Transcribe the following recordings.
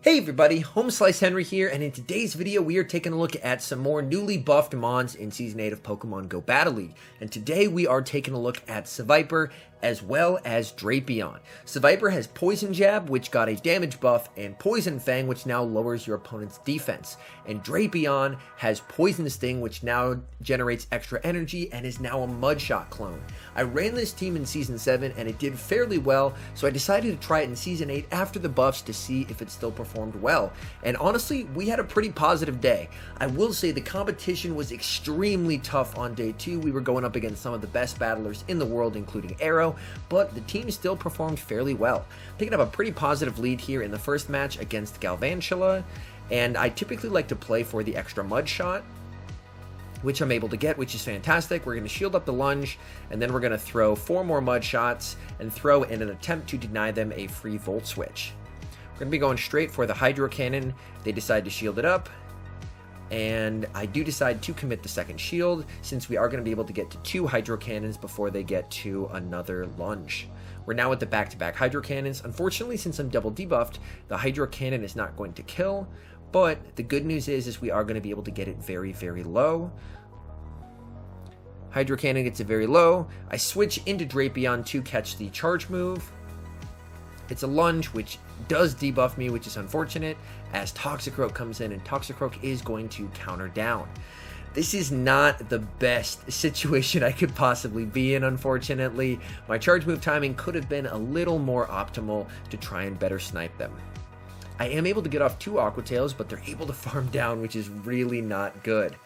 Hey everybody, HomeSliceHenry here, and in today's video we are taking a look at some more newly buffed mons in Season 8 of Pokemon Go Battle League. And today we are taking a look at Seviper as well as Drapion. Seviper has Poison Jab, which got a damage buff, and Poison Fang, which now lowers your opponent's defense. And Drapion has Poison Sting, which now generates extra energy and is now a Mudshot clone. I ran this team in Season 7 and it did fairly well, so I decided to try it in Season 8 after the buffs to see if it still performed well. And honestly, we had a pretty positive day. I will say the competition was extremely tough on day 2. We were going up against some of the best battlers in the world, including Arrow, but the team still performed fairly well. Picking up a pretty positive lead here in the first match against Galvantula, and I typically like to play for the extra mud shot, which I'm able to get, which is fantastic. We're going to shield up the lunge, and then we're going to throw 4 more mud shots and throw in an attempt to deny them a free volt switch. We're going to be going straight for the Hydro Cannon. They decide to shield it up, and I do decide to commit the second shield, since we are going to be able to get to 2 Hydro Cannons before they get to another lunge. We're now at the back-to-back Hydro Cannons. Unfortunately, since I'm double debuffed, the Hydro Cannon is not going to kill, but the good news is we are going to be able to get it very, very low. Hydro Cannon gets it very low. I switch into Drapion to catch the charge move. It's a lunge, which does debuff me, which is unfortunate, as Toxicroak comes in, and Toxicroak is going to counter down. This is not the best situation I could possibly be in, unfortunately. My charge move timing could have been a little more optimal to try and better snipe them. I am able to get off 2 Aqua Tails, but they're able to farm down, which is really not good.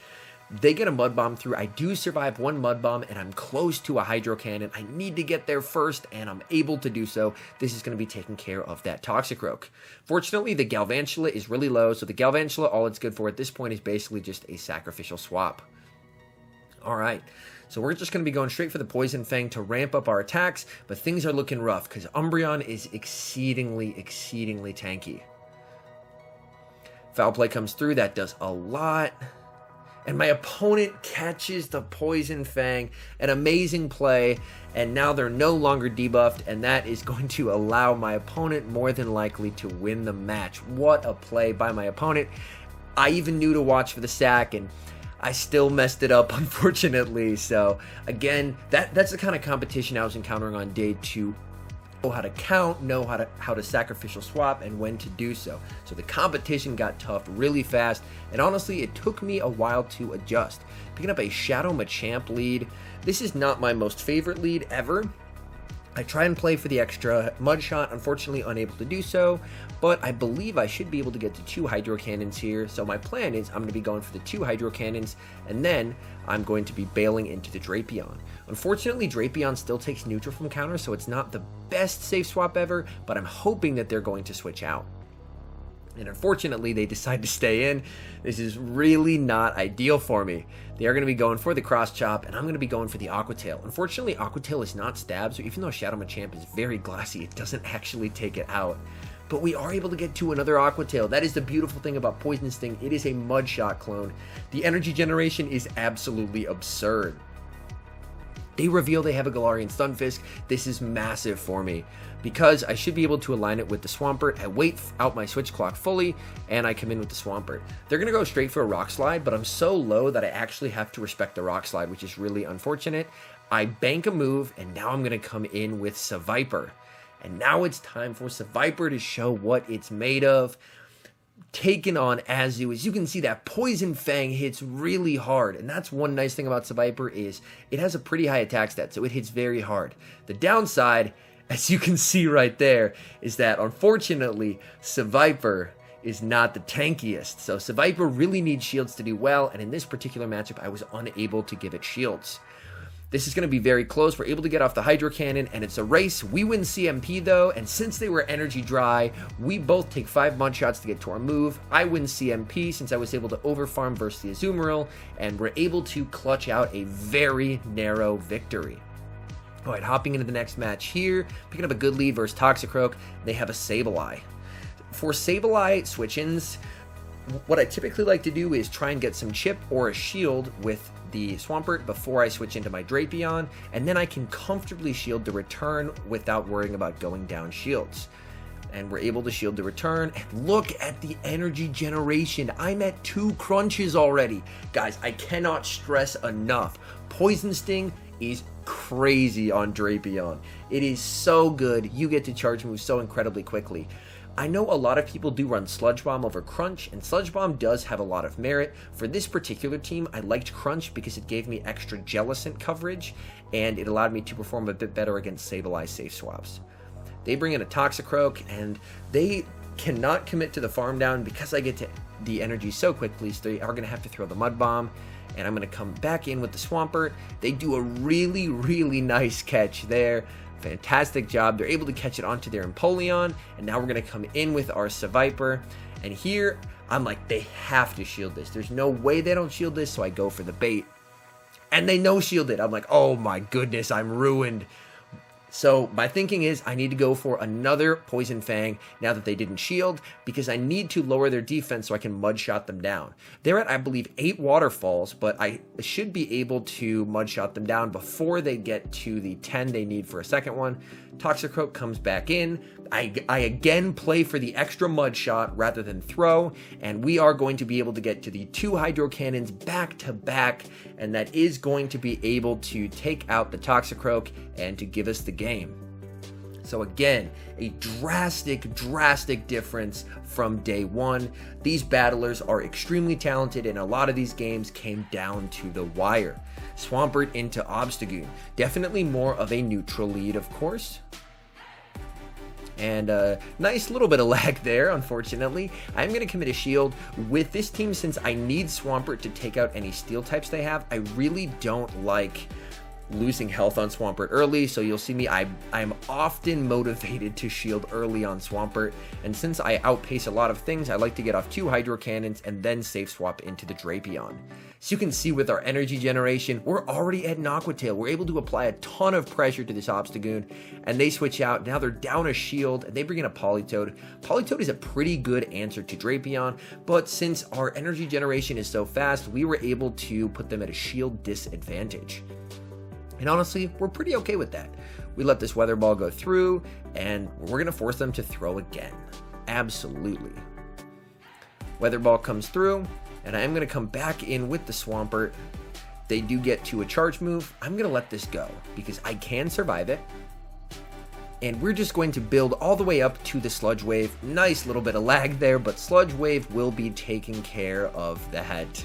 They get a Mud Bomb through. I do survive 1 Mud Bomb, and I'm close to a Hydro Cannon. I need to get there first, and I'm able to do so. This is going to be taking care of that Toxicroak. Fortunately, the Galvantula is really low, so the Galvantula, all it's good for at this point is basically just a sacrificial swap. Alright, so we're just going to be going straight for the Poison Fang to ramp up our attacks, but things are looking rough, because Umbreon is exceedingly tanky. Foul Play comes through. That does a lot. And my opponent catches the Poison Fang, an amazing play, and now they're no longer debuffed, and that is going to allow my opponent more than likely to win the match. What a play by my opponent. I even knew to watch for the sack, and I still messed it up, unfortunately. So again, that's the kind of competition I was encountering on day 2. Know how to count, know how to sacrificial swap, and when to do so. So the competition got tough really fast, and honestly, it took me a while to adjust. Picking up a Shadow Machamp lead. This is not my most favorite lead ever. I try and play for the extra Mud Shot, unfortunately unable to do so, but I believe I should be able to get to 2 Hydro Cannons here. So my plan is I'm going to be going for the 2 Hydro Cannons, and then I'm going to be bailing into the Drapion. Unfortunately, Drapion still takes neutral from counter, so it's not the best safe swap ever, but I'm hoping that they're going to switch out. And unfortunately, they decide to stay in. This is really not ideal for me. They are going to be going for the Cross Chop, and I'm going to be going for the Aqua Tail. Unfortunately, Aqua Tail is not stabbed, so even though Shadow Machamp is very glassy, it doesn't actually take it out. But we are able to get to another Aqua Tail. That is the beautiful thing about Poison Sting. It is a Mud Shot clone. The energy generation is absolutely absurd. They reveal they have a Galarian Stunfisk. This is massive for me, because I should be able to align it with the Swampert. I wait out my switch clock fully, and I come in with the Swampert. They're going to go straight for a Rock Slide, but I'm so low that I actually have to respect the Rock Slide, which is really unfortunate. I bank a move, and now I'm going to come in with Seviper. And now it's time for Seviper to show what it's made of. Taken on Azu, as you can see, that Poison Fang hits really hard, and that's one nice thing about Seviper is it has a pretty high attack stat, so it hits very hard. The downside, as you can see right there, is that unfortunately Seviper is not the tankiest, so Seviper really needs shields to do well, and in this particular matchup I was unable to give it shields. This is going to be very close. We're able to get off the Hydro Cannon, and it's a race. We win CMP, though, and since they were energy dry, we both take 5 Mud Shots to get to our move. I win CMP since I was able to overfarm versus the Azumarill, and we're able to clutch out a very narrow victory. All right, hopping into the next match here, picking up a good lead versus Toxicroak. They have a Sableye. For Sableye switch-ins, what I typically like to do is try and get some chip or a shield with the Swampert before I switch into my Drapion, and then I can comfortably shield the return without worrying about going down shields. and we're able to shield the return. And look at the energy generation. I'm at 2 crunches already. Guys, I cannot stress enough. Poison Sting is crazy on Drapion. It is so good. You get to charge moves so incredibly quickly. I know a lot of people do run Sludge Bomb over Crunch, and Sludge Bomb does have a lot of merit. For this particular team, I liked Crunch because it gave me extra Jellicent coverage, and it allowed me to perform a bit better against Sableye safe swaps. They bring in a Toxicroak, and they cannot commit to the farm down because I get to the energy so quickly, so they are going to have to throw the Mud Bomb, and I'm going to come back in with the Swampert. They do a really, really nice catch there. Fantastic job. They're able to catch it onto their Empoleon, and now we're going to come in with our Seviper, and here I'm like, they have to shield this. There's no way they don't shield this, so I go for the bait, and they no-shield it. I'm like, oh my goodness, I'm ruined. So my thinking is I need to go for another Poison Fang now that they didn't shield, because I need to lower their defense so I can Mudshot them down. They're at, I believe, 8 waterfalls, but I should be able to Mudshot them down before they get to the 10 they need for a second one. Toxicroak comes back in. I again play for the extra Mudshot rather than throw, and we are going to be able to get to the 2 Hydro Cannons back to back, and that is going to be able to take out the Toxicroak and to give us the game. So again, a drastic difference from day one. These battlers are extremely talented, and a lot of these games came down to the wire. Swampert into Obstagoon. Definitely more of a neutral lead, of course. And nice little bit of lag there, unfortunately. I'm going to commit a shield. With this team, since I need Swampert to take out any steel types they have, I really don't like losing health on Swampert early, so you'll see me, I'm often motivated to shield early on Swampert, and since I outpace a lot of things, I like to get off 2 Hydro Cannons and then safe swap into the Drapion. So you can see with our energy generation, we're already at an Aqua Tail. We're able to apply a ton of pressure to this Obstagoon, and they switch out. Now they're down a shield, and they bring in a Politoed. Politoed is a pretty good answer to Drapion, but since our energy generation is so fast, we were able to put them at a shield disadvantage. And honestly, we're pretty okay with that. We let this Weather Ball go through, and we're going to force them to throw again. Absolutely. Weather Ball comes through, and I am going to come back in with the Swampert. They do get to a charge move. I'm going to let this go, because I can survive it. And we're just going to build all the way up to the Sludge Wave. Nice little bit of lag there, but Sludge Wave will be taking care of that.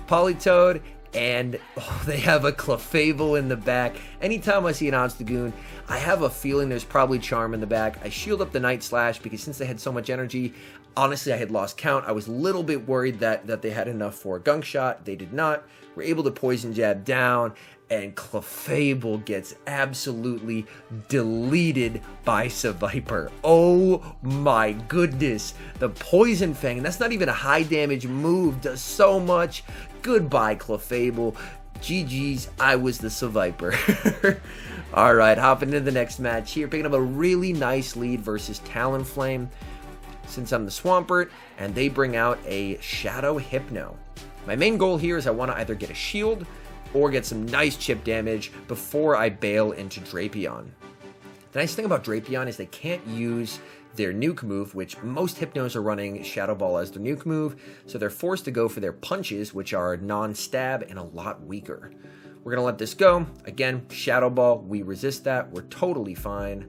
Politoed. And they have a Clefable in the back. Anytime I see an Obstagoon, I have a feeling there's probably Charm in the back. I shield up the Night Slash because since they had so much energy, honestly, I had lost count. I was a little bit worried that they had enough for a Gunk Shot. They did not. We're able to Poison Jab down, and Clefable gets absolutely deleted by Seviper. Oh my goodness. The Poison Fang, and that's not even a high damage move, does so much. Goodbye, Clefable. GG's, I was the Seviper. Alright, hopping into the next match here. Picking up a really nice lead versus Talonflame. Since I'm the Swampert, and they bring out a Shadow Hypno. My main goal here is I want to either get a shield or get some nice chip damage before I bail into Drapion. The nice thing about Drapion is they can't use their nuke move, which most Hypnos are running Shadow Ball as their nuke move, so they're forced to go for their punches, which are non-stab and a lot weaker. We're going to let this go. Again, Shadow Ball, we resist that. We're totally fine.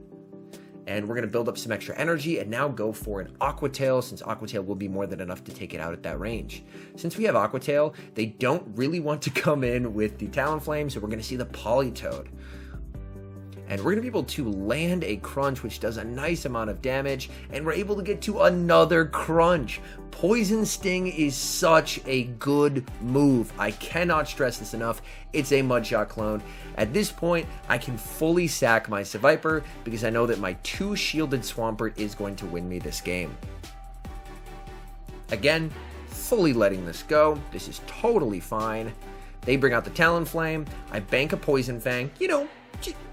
And we're going to build up some extra energy and now go for an Aqua Tail, since Aqua Tail will be more than enough to take it out at that range. Since we have Aqua Tail, they don't really want to come in with the Talonflame, so we're going to see the Politoed. And we're going to be able to land a Crunch, which does a nice amount of damage, and we're able to get to another Crunch. Poison Sting is such a good move. I cannot stress this enough. It's a Mudshot clone. At this point, I can fully sack my Seviper because I know that my 2 shielded Swampert is going to win me this game. Again, fully letting this go. This is totally fine. They bring out the Talonflame. I bank a Poison Fang. You know,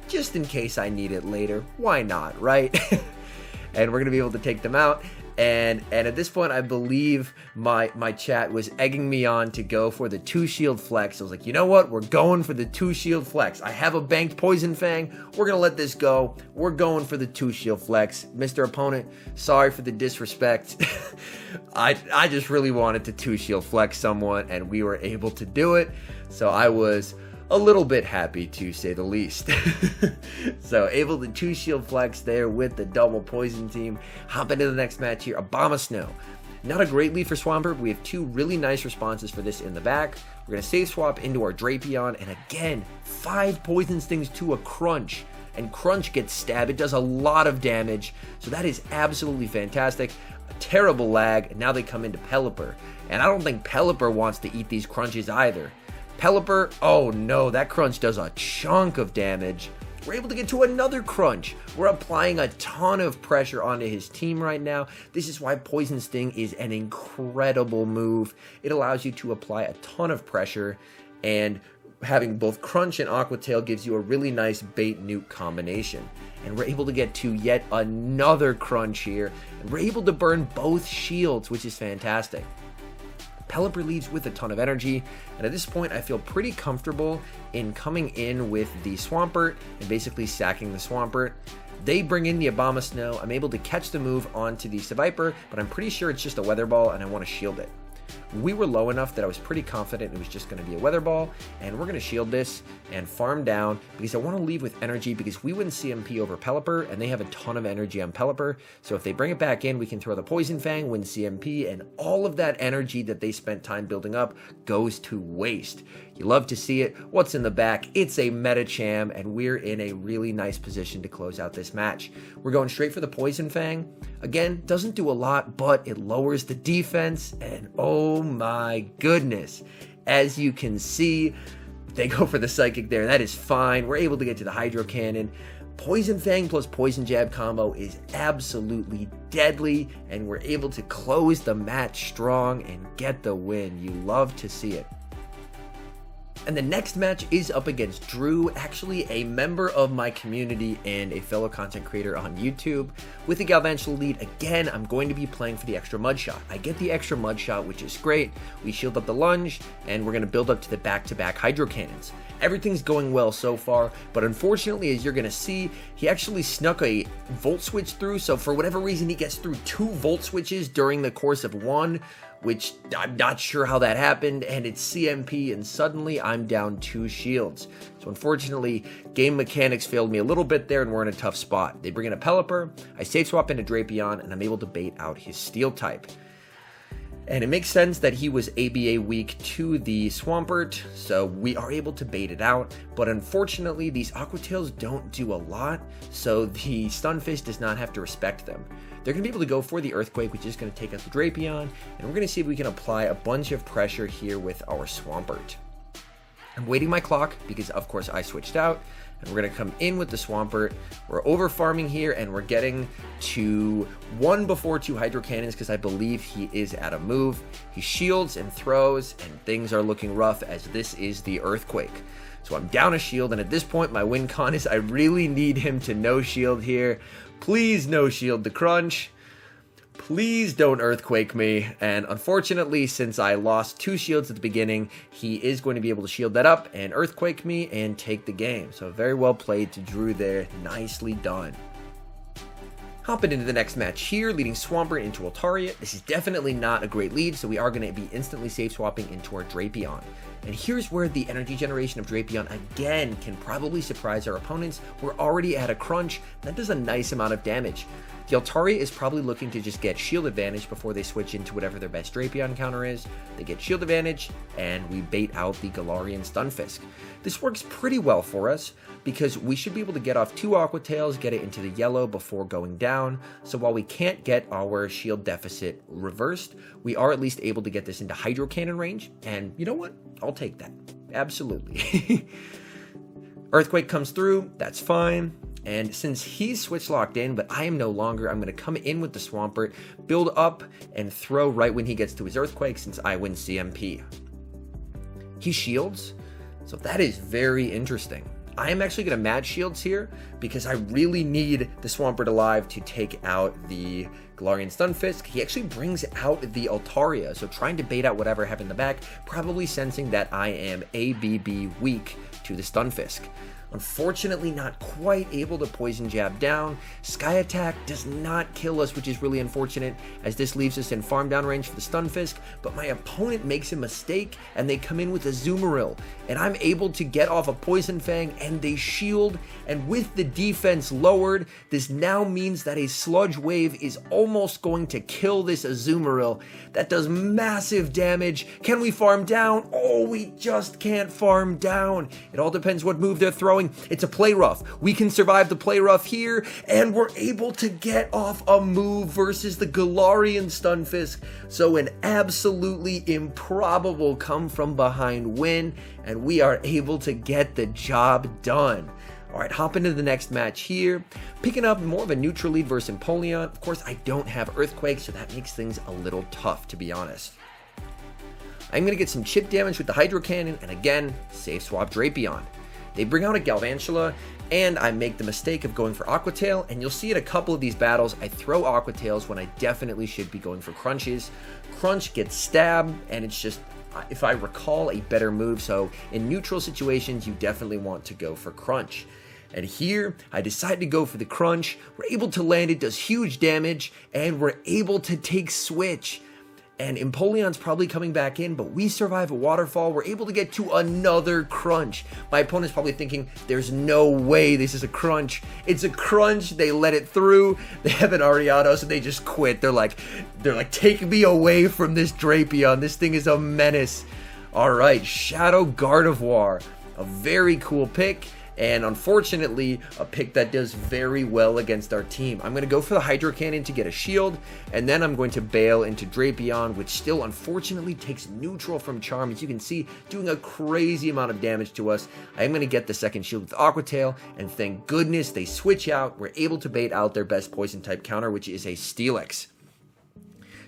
just in case I need it later. Why not, right? And we're going to be able to take them out. And at this point, I believe my chat was egging me on to go for the 2-shield flex. I was like, you know what? We're going for the 2-shield flex. I have a banked Poison Fang. We're going to let this go. We're going for the 2-shield flex. Mr. Opponent, sorry for the disrespect. I just really wanted to 2-shield flex someone, and we were able to do it. So I was a little bit happy, to say the least. So able to 2-shield flex there with the double poison team. Hop into the next match here. Abomasnow. Not a great lead for Swampert. We have 2 really nice responses for this in the back. We're going to save swap into our Drapion. And again, 5 poison stings to a Crunch. And Crunch gets stabbed. It does a lot of damage. So that is absolutely fantastic. A terrible lag. And now they come into Pelipper. And I don't think Pelipper wants to eat these Crunches either. Pelipper, oh no, that Crunch does a chunk of damage. We're able to get to another Crunch. We're applying a ton of pressure onto his team right now. This is why Poison Sting is an incredible move. It allows you to apply a ton of pressure, and having both Crunch and Aqua Tail gives you a really nice bait nuke combination. And we're able to get to yet another Crunch here, and we're able to burn both shields, which is fantastic. Pelipper leaves with a ton of energy, and at this point I feel pretty comfortable in coming in with the Swampert and basically sacking the Swampert. They bring in the Abomasnow. I'm able to catch the move onto the Seviper, but I'm pretty sure it's just a Weather Ball and I want to shield it. We were low enough that I was pretty confident it was just going to be a Weather Ball, and we're going to shield this and farm down because I want to leave with energy because we wouldn't CMP over Pelipper, and they have a ton of energy on Pelipper. So if they bring it back in, we can throw the Poison Fang, win CMP, and all of that energy that they spent time building up goes to waste. You love to see it. What's in the back? It's a Medicham, and we're in a really nice position to close out this match. We're going straight for the Poison Fang. Again, doesn't do a lot, but it lowers the defense, and oh my goodness. As you can see, they go for the Psychic there. That is fine. We're able to get to the Hydro Cannon. Poison Fang plus Poison Jab combo is absolutely deadly, and we're able to close the match strong and get the win. You love to see it. And the next match is up against Drew, actually a member of my community and a fellow content creator on YouTube. With the Galvantula lead, again, I'm going to be playing for the extra mud shot. I get the extra mud shot, which is great. We shield up the lunge, and we're going to build up to the back-to-back Hydro Cannons. Everything's going well so far, but unfortunately, as you're going to see, he actually snuck a Volt Switch through, so for whatever reason, he gets through 2 Volt Switches during the course of one, which I'm not sure how that happened, and it's CMP, and suddenly I'm down 2 shields. So unfortunately, game mechanics failed me a little bit there, and we're in a tough spot. They bring in a Pelipper, I safe swap into Drapion, and I'm able to bait out his Steel type. And it makes sense that he was ABA weak to the Swampert, so we are able to bait it out. But unfortunately, these Aqua Tails don't do a lot, so the Stunfisk does not have to respect them. They're going to be able to go for the Earthquake, which is going to take out the Drapion, and we're going to see if we can apply a bunch of pressure here with our Swampert. I'm waiting my clock because, of course, I switched out. And we're going to come in with the Swampert. We're over farming here, and we're getting to 1 before 2 Hydro Cannons because I believe he is at a move. He shields and throws, and things are looking rough as this is the Earthquake. So I'm down a shield, and at this point, my win con is I really need him to no shield here. Please no shield the Crunch. Please don't Earthquake me. And unfortunately, since I lost 2 shields at the beginning, he is going to be able to shield that up and Earthquake me and take the game. So very well played to Drew there. Nicely done. Hopping into the next match here, leading Swampert into Altaria. This is definitely not a great lead, so we are going to be instantly safe swapping into our Drapion. And here's where the energy generation of Drapion again can probably surprise our opponents. We're already at a Crunch. That does a nice amount of damage. The Altaria is probably looking to just get shield advantage before they switch into whatever their best Drapion counter is. They get shield advantage, and we bait out the Galarian Stunfisk. This works pretty well for us, because we should be able to get off 2 Aqua Tails, get it into the yellow before going down. So while we can't get our shield deficit reversed, we are at least able to get this into Hydro Cannon range, and you know what? I'll take that. Absolutely. Earthquake comes through, that's fine. And since he's switch locked in, but I am no longer, I'm going to come in with the Swampert, build up, and throw right when he gets to his Earthquake since I win CMP. He shields, so that is very interesting. I am actually going to match shields here because I really need the Swampert alive to take out the Galarian Stunfisk. He actually brings out the Altaria, so trying to bait out whatever I have in the back, probably sensing that I am ABB weak to the Stunfisk. Unfortunately, not quite able to Poison Jab down. Sky Attack does not kill us, which is really unfortunate, as this leaves us in farm down range for the Stunfisk, but my opponent makes a mistake, and they come in with a Azumarill, and I'm able to get off a Poison Fang, and they shield, and with the defense lowered, this now means that a Sludge Wave is almost going to kill this Azumarill. That does massive damage. Can we farm down? Oh, we just can't farm down. It all depends what move they're throwing. It's a Play Rough. We can survive the Play Rough here, and we're able to get off a move versus the Galarian Stunfisk. So an absolutely improbable come from behind win, and we are able to get the job done. All right, hop into the next match here. Picking up more of a neutral lead versus Empoleon. Of course, I don't have Earthquake, so that makes things a little tough, to be honest. I'm going to get some chip damage with the Hydro Cannon, and again, save swap Drapion. They bring out a Galvantula, and I make the mistake of going for Aqua Tail, and you'll see in a couple of these battles, I throw Aqua Tails when I definitely should be going for Crunches. Crunch gets stabbed, and it's just, if I recall, a better move, so in neutral situations, you definitely want to go for Crunch. And here, I decide to go for the Crunch. We're able to land, it does huge damage, and we're able to take Switch. And Empoleon's probably coming back in, but we survive a Waterfall. We're able to get to another Crunch. My opponent's probably thinking, there's no way this is a Crunch. It's a Crunch. They let it through. They have an Ariados, so they just quit. They're like, take me away from this Drapion. This thing is a menace. All right, Shadow Gardevoir. A very cool pick. And unfortunately, a pick that does very well against our team. I'm going to go for the Hydro Cannon to get a shield, and then I'm going to bail into Drapion, which still unfortunately takes neutral from Charm. As you can see, doing a crazy amount of damage to us. I am going to get the second shield with Aqua Tail, and thank goodness they switch out. We're able to bait out their best poison type counter, which is a Steelix.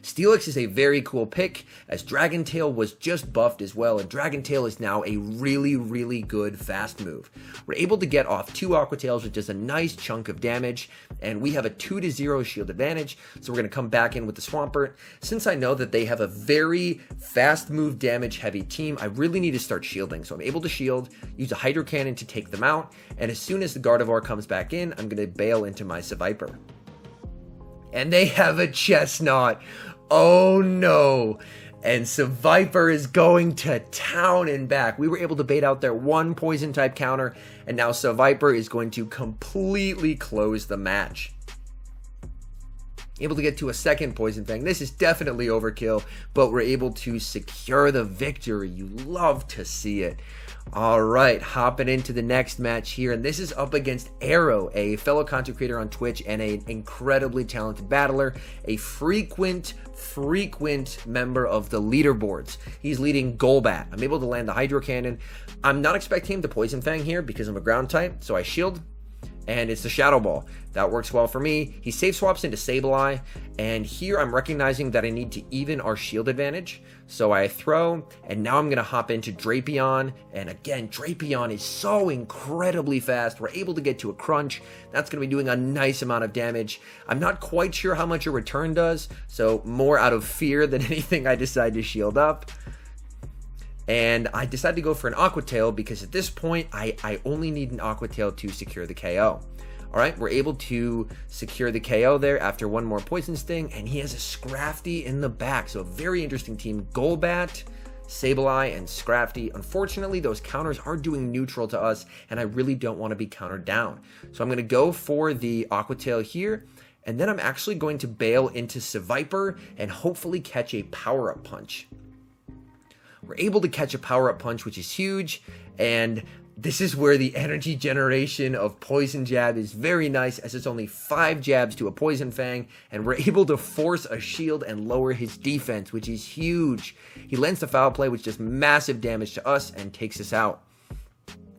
Steelix is a very cool pick, as Dragon Tail was just buffed as well, and Dragon Tail is now a really, really good fast move. We're able to get off 2 Aqua Tails, which is a nice chunk of damage, and we have a 2-0 shield advantage, so we're going to come back in with the Swampert. Since I know that they have a very fast move damage heavy team, I really need to start shielding, so I'm able to shield, use a Hydro Cannon to take them out, and as soon as the Gardevoir comes back in, I'm going to bail into my Seviper. And they have a Chestnut. Oh no. And Seviper is going to town and back. We were able to bait out their 1 poison type counter, and now Seviper is going to completely close the match. Able to get to a second Poison Fang. This is definitely overkill, but we're able to secure the victory. You love to see it. All right, hopping into the next match here, and this is up against Arrow, a fellow content creator on Twitch and an incredibly talented battler, a frequent member of the leaderboards. He's leading Golbat. I'm able to land the Hydro Cannon. I'm not expecting him to Poison Fang here because I'm a ground type, so I shield, and it's the Shadow Ball. That works well for me. He safe swaps into Sableye, and here I'm recognizing that I need to even our shield advantage. So I throw, and now I'm going to hop into Drapion, and again, Drapion is so incredibly fast. We're able to get to a Crunch. That's going to be doing a nice amount of damage. I'm not quite sure how much a return does, so more out of fear than anything, I decide to shield up. And I decided to go for an Aqua Tail because at this point, I only need an Aqua Tail to secure the KO. All right, we're able to secure the KO there after 1 more Poison Sting, and he has a Scrafty in the back. So a very interesting team. Golbat, Sableye, and Scrafty. Unfortunately, those counters are doing neutral to us, and I really don't want to be countered down. So I'm going to go for the Aqua Tail here, and then I'm actually going to bail into Seviper and hopefully catch a Power-Up Punch. We're able to catch a Power-Up Punch, which is huge, and this is where the energy generation of Poison Jab is very nice, as it's only 5 jabs to a Poison Fang, and we're able to force a shield and lower his defense, which is huge. He lands the Foul Play, which does massive damage to us and takes us out.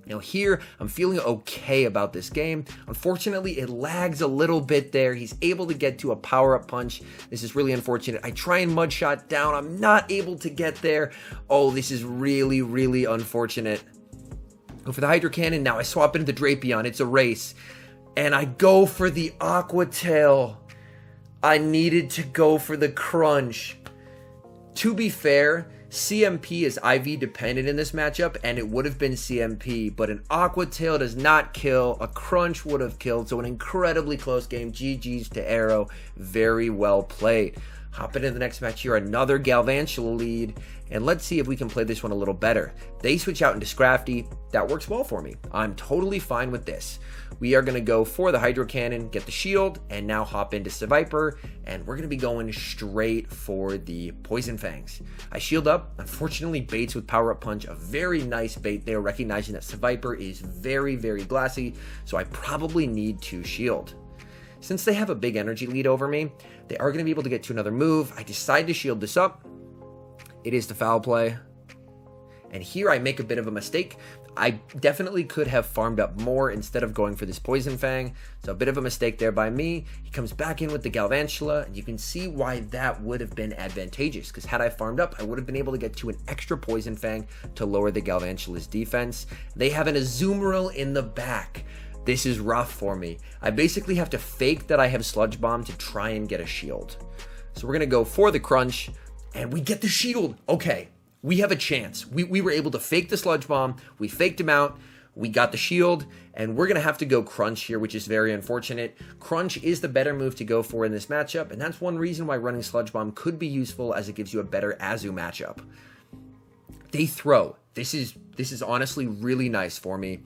Now here, I'm feeling okay about this game. Unfortunately, it lags a little bit there. He's able to get to a Power-Up Punch. This is really unfortunate. I try and Mud Shot down. I'm not able to get there. Oh, this is really, really unfortunate. Go for the Hydro Cannon. Now I swap into the Drapion. It's a race. And I go for the Aqua Tail. I needed to go for the Crunch. To be fair, CMP is IV dependent in this matchup, and it would have been CMP, but an Aqua Tail does not kill. A Crunch would have killed, so an incredibly close game. GG's to Arrow. Very well played. Hop into the next match here, another Galvantula lead, and let's see if we can play this one a little better. They switch out into Scrafty. That works well for me. I'm totally fine with this. We are going to go for the Hydro Cannon, get the shield, and now hop into Seviper, and we're going to be going straight for the Poison Fangs. I shield up. Unfortunately, baits with Power Up Punch, a very nice bait there, recognizing that Seviper is very, very glassy, so I probably need to shield. Since they have a big energy lead over me, they are going to be able to get to another move. I decide to shield this up. It is the foul play. And here I make a bit of a mistake. I definitely could have farmed up more instead of going for this Poison Fang. So a bit of a mistake there by me. He comes back in with the Galvantula, and you can see why that would have been advantageous, because had I farmed up, I would have been able to get to an extra Poison Fang to lower the Galvantula's defense. They have an Azumarill in the back. This is rough for me. I basically have to fake that I have Sludge Bomb to try and get a shield. So we're going to go for the Crunch, and we get the shield. Okay, we have a chance. We were able to fake the Sludge Bomb. We faked him out. We got the shield, and we're going to have to go Crunch here, which is very unfortunate. Crunch is the better move to go for in this matchup, and that's one reason why running Sludge Bomb could be useful, as it gives you a better Azu matchup. They throw. This is honestly really nice for me.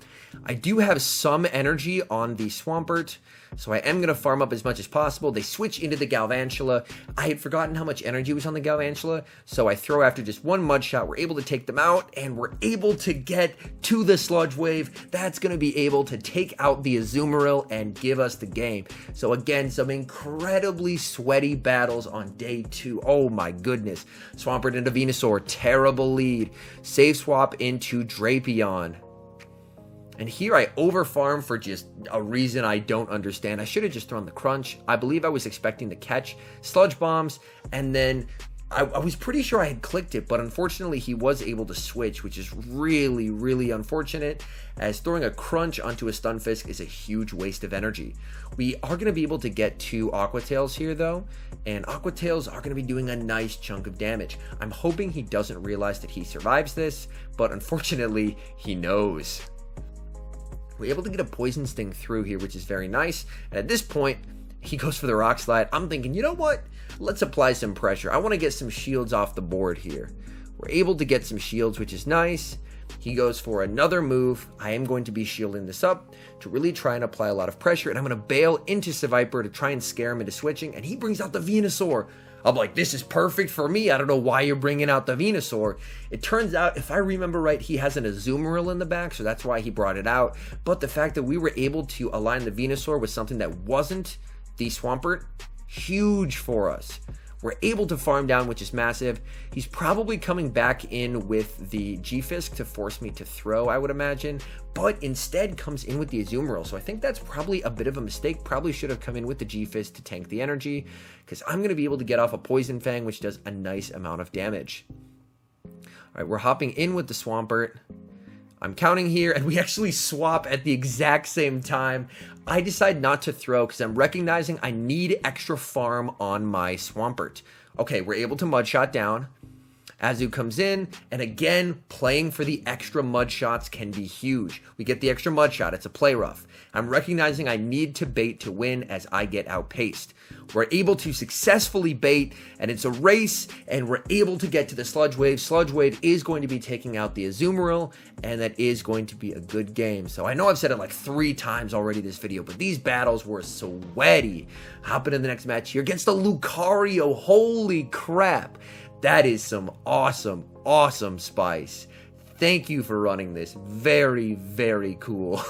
I do have some energy on the Swampert, so I am going to farm up as much as possible. They switch into the Galvantula. I had forgotten how much energy was on the Galvantula, so I throw after just one Mud Shot. We're able to take them out, and we're able to get to the Sludge Wave. That's going to be able to take out the Azumarill and give us the game. So again, some incredibly sweaty battles on day 2. Oh my goodness. Swampert into Venusaur, terrible lead. Save swap into Drapion. And here I overfarm for just a reason I don't understand. I should have just thrown the Crunch. I believe I was expecting to catch Sludge Bombs, and then I was pretty sure I had clicked it, but unfortunately he was able to switch, which is really, really unfortunate, as throwing a Crunch onto a Stunfisk is a huge waste of energy. We are going to be able to get 2 Aqua Tails here, though, and Aqua Tails are going to be doing a nice chunk of damage. I'm hoping he doesn't realize that he survives this, but unfortunately, he knows. We're able to get a Poison Sting through here, which is very nice, and at this point, he goes for the Rock Slide. I'm thinking, you know what? Let's apply some pressure. I want to get some shields off the board here. We're able to get some shields, which is nice. He goes for another move. I am going to be shielding this up to really try and apply a lot of pressure, and I'm going to bail into Seviper to try and scare him into switching, and he brings out the Venusaur. I'm like, this is perfect for me. I don't know why you're bringing out the Venusaur. It turns out, if I remember right, he has an Azumarill in the back, so that's why he brought it out. But the fact that we were able to align the Venusaur with something that wasn't the Swampert, huge for us. We're able to farm down, which is massive. He's probably coming back in with the G-Fisk to force me to throw, I would imagine, but instead comes in with the Azumarill. So I think that's probably a bit of a mistake. Probably should have come in with the G-Fisk to tank the energy, because I'm going to be able to get off a Poison Fang, which does a nice amount of damage. All right, we're hopping in with the Swampert. I'm counting here, and we actually swap at the exact same time. I decide not to throw because I'm recognizing I need extra farm on my Swampert. Okay, we're able to Mud Shot down. Azu comes in, and again, playing for the extra Mud Shots can be huge. We get the extra Mud Shot. It's a play rough. I'm recognizing I need to bait to win as I get outpaced. We're able to successfully bait, and it's a race, and we're able to get to the Sludge Wave. Sludge Wave is going to be taking out the Azumarill, and that is going to be a good game. So I know I've said it like 3 times already this video, but these battles were sweaty. Hopping in the next match here against the Lucario. Holy crap. That is some awesome, awesome spice. Thank you for running this. Very, very cool.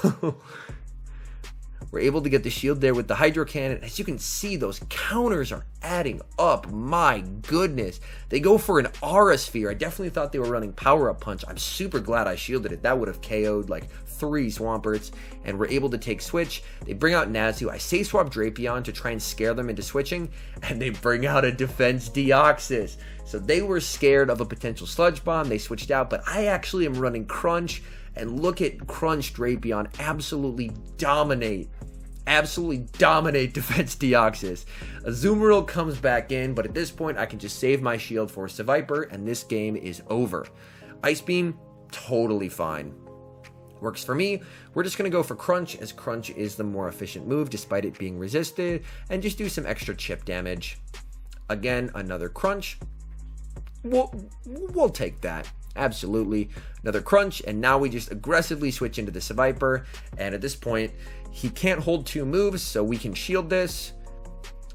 We're able to get the shield there with the Hydro Cannon. As you can see, those counters are adding up. My goodness. They go for an Aura Sphere. I definitely thought they were running Power Up Punch. I'm super glad I shielded it. That would have KO'd like 3 Swamperts. And we're able to take switch. They bring out Nazu. I say swap Drapion to try and scare them into switching. And they bring out a Defense Deoxys. So they were scared of a potential Sludge Bomb. They switched out. But I actually am running Crunch. And look at Crunch Drapion absolutely dominate Defense Deoxys. Azumarill comes back in, but at this point I can just save my shield for Seviper, and this game is over. Ice Beam, totally fine. Works for me. We're just going to go for Crunch, as Crunch is the more efficient move despite it being resisted, and just do some extra chip damage. Again, another Crunch. We'll take that. Absolutely. Another Crunch, and now we just aggressively switch into the Seviper, and at this point, he can't hold 2 moves, so we can shield this,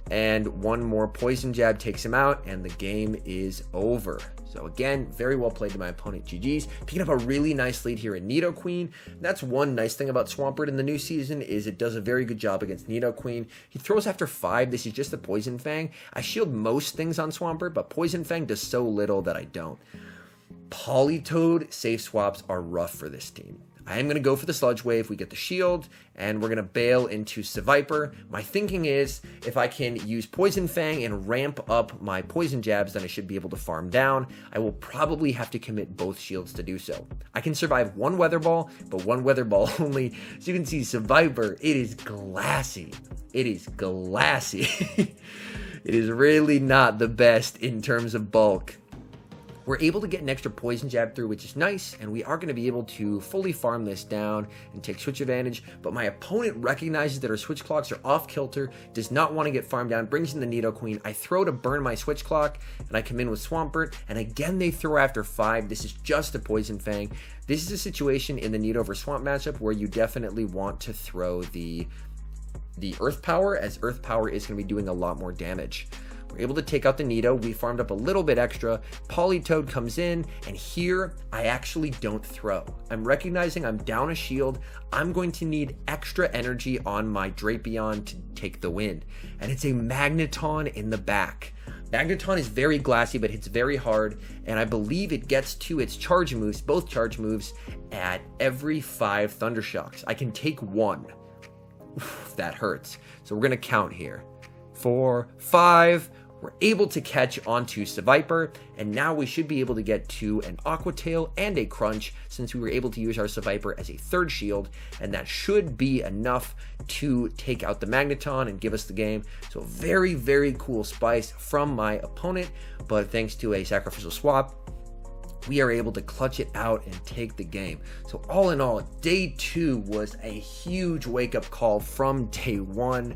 and one more Poison Jab takes him out, and the game is over. So again, very well played to my opponent, GG's. Picking up a really nice lead here in Nidoqueen. That's one nice thing about Swampert in the new season, is it does a very good job against Nidoqueen. He throws after 5. This is just a Poison Fang. I shield most things on Swampert, but Poison Fang does so little that I don't. Politoed safe swaps are rough for this team. I am going to go for the Sludge Wave. We get the shield, and we're going to bail into Seviper. My thinking is, if I can use Poison Fang and ramp up my Poison Jabs, then I should be able to farm down. I will probably have to commit both shields to do so. I can survive 1 Weather Ball, but 1 Weather Ball only. So you can see Seviper, it is glassy. It is glassy. It is really not the best in terms of bulk. We're able to get an extra Poison Jab through, which is nice, and we are going to be able to fully farm this down and take switch advantage, but my opponent recognizes that our switch clocks are off kilter, does not want to get farmed down, brings in the Nidoqueen. I throw to burn my switch clock, and I come in with Swampert, and again they throw after 5. This is just a Poison Fang. This is a situation in the Nido over Swamp matchup where you definitely want to throw the Earth Power, as Earth Power is going to be doing a lot more damage. We're able to take out the Nido. We farmed up a little bit extra. Politoed comes in, and here I actually don't throw. I'm recognizing I'm down a shield. I'm going to need extra energy on my Drapion to take the win. And it's a Magneton in the back. Magneton is very glassy, but hits very hard, and I believe it gets to its charge moves, both charge moves, at every 5 Thunder Shocks. I can take 1. Oof, that hurts. So we're going to count here. 4, 5. We're able to catch onto Seviper, and now we should be able to get to an Aqua Tail and a Crunch, since we were able to use our Seviper as a 3rd shield, and that should be enough to take out the Magneton and give us the game. So very, very cool spice from my opponent, but thanks to a sacrificial swap, we are able to clutch it out and take the game. So all in all, day 2 was a huge wake-up call from day 1.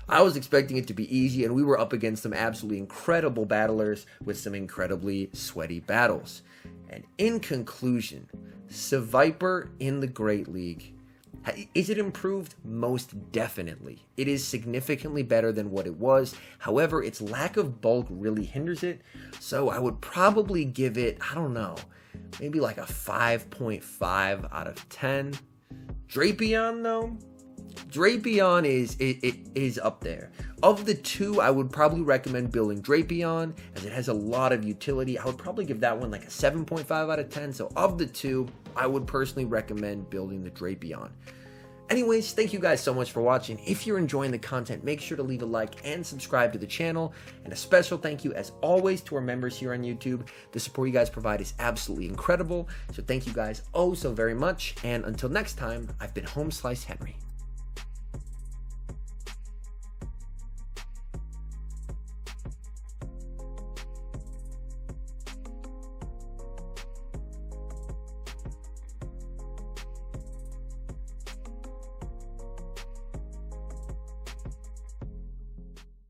I was expecting it to be easy, and we were up against some absolutely incredible battlers with some incredibly sweaty battles. And in conclusion, Seviper in the Great League, is it improved? Most definitely. It is significantly better than what it was. However, its lack of bulk really hinders it. So I would probably give it, I don't know, maybe like a 5.5 out of 10. Drapion, though? Drapion is up there. Of the 2, I would probably recommend building Drapion, as it has a lot of utility. I would probably give that one like a 7.5 out of 10. So of the 2, I would personally recommend building the Drapion. Anyways, thank you guys so much for watching. If you're enjoying the content, make sure to leave a like and subscribe to the channel. And a special thank you, as always, to our members here on YouTube. The support you guys provide is absolutely incredible. So thank you guys oh so very much. And until next time, I've been HomeSliceHenry.